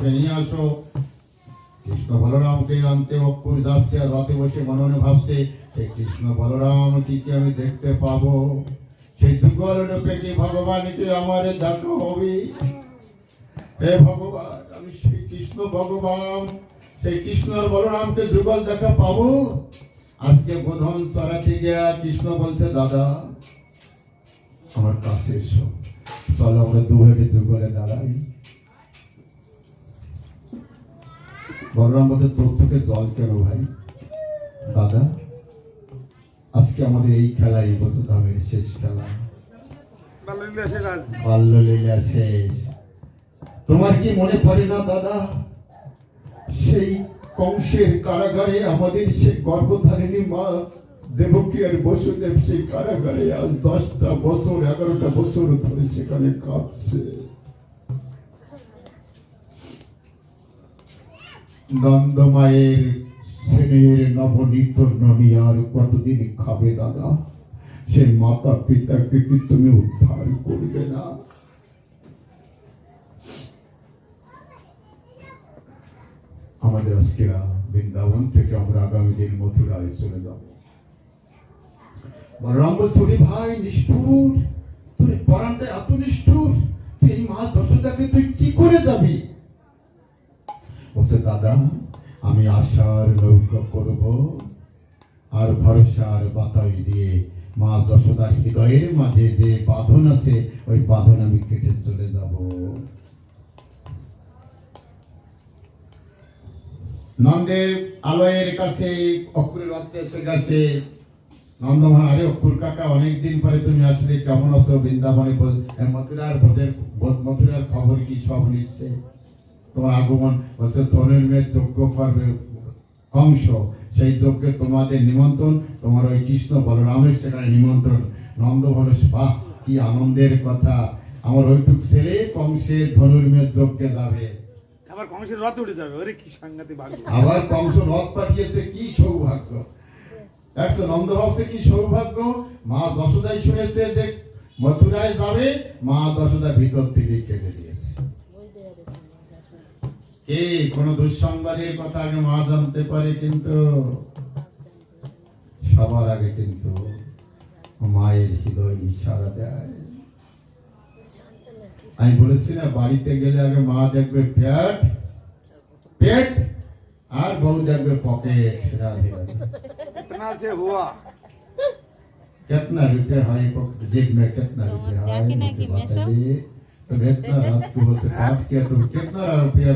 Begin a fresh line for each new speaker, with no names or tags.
নিয়ে আসো। কৃষ্ণ বলরামকে আনতে অক্ষুর যাচ্ছে আর রাতে বসে মনে মনে ভাবছে সেই কৃষ্ণ বলরাম কি আমি দেখতে পাবো, সেই যুগল রূপে কি ভগবানকে আমার দেখা হবে। হে ভগবান, আমি সেই কৃষ্ণ ভগবান, সেই কৃষ্ণর বলরামকে যুগল দেখা পাবো। আজকে বোধন চড়াতে গিয়া কৃষ্ণ বলছে, দাদা আমার কাছে এসো, চলো আমরা দুভাবে যুগলে দাঁড়াই। বলরাম বলছে, তোর চোখে জল কেন ভাই? দাদা আজকে আমাদের এই খেলা এই বছর ধামের শেষ খেলা, বাল্যলীলা শেষ। তোমার কি মনে পড়ে না দাদা, সেই কংসের কারাগারে আমাদের সেই গর্ভধারিণী মা দেবকী আর বসুদেব সেই কারাগারে আজ 10টা বছর 11টা বছর ধরে সেখানে কাঁদছে। নন্দমায়ের স্নেহের নবনিতর্ণ নিয়ে আর কতদিন খাবে দাদা? সেই মাতা পিতাকে কি তুমি উদ্ধার করবে না? আমাদের আজকে বৃন্দাবন থেকে আমরা আগামী দিন মথুরায় চলে যাব। বলরাম বলছে, ভাই নিষ্ঠুর, তোর পরাণটা এত নিষ্ঠুর, তুই এই মা যশোদাকে তুই কি করে যাবি? বলছে, দাদা আমি আশার নৌকা করব আর ভরসার বাতাস দিয়ে মা যশোদার হৃদয়ের মাঝে যে বাঁধন আছে ওই বাঁধন আমি কেটে চলে যাব। নন্দের আলয়ের কাছে অক্ষুরের রথ এসে গেছে। নন্দ মহারাজ, আরে অক্ষুর কাকা অনেকদিন পরে তুমি আসলে, কেমন আছো? বৃন্দাবনে মথুরার খবর কি? সব নিচ্ছে তোমার আগমন। বলছে, ধনুর মেয়ের যজ্ঞ করবে কংস, সেই যজ্ঞে তোমাদের নিমন্ত্রণ, তোমার ওই কৃষ্ণ বলরামের সেখানে নিমন্ত্রণ। নন্দ বলে, বাহ কি আনন্দের কথা, আমার ওইটুক ছেলে কংসের ধনুর মেয়ের যজ্ঞে যাবে,
আবার কংসের রথ উঠে যাবে। ওরে কি সাংঘাতিক ভাগ্য!
আবার কংস রথ পাঠিয়েছে, কি সৌভাগ্য! দেখছো নন্দ ভাবছে কি সৌভাগ্য। মা যশোদাই শুনেছে যে মথুরায় যাবে, মা যশোদা ভিতর থেকে কেঁদে দিয়েছে। এই কোন দুঃসংবাদের কথা আগে মা জানতে পারে, কিন্তু সবার আগে কিন্তু মায়ের হৃদয় ইশারা দেয়। আমি বলেছি না, বাড়িতে গেলে আগে মা দেখবে পেট পেট আর বউ দেখবে পকেট। कितना रुपया है जेब में, कितना रुपया है, तो इतना रात को से काट किया तो कितना रुपया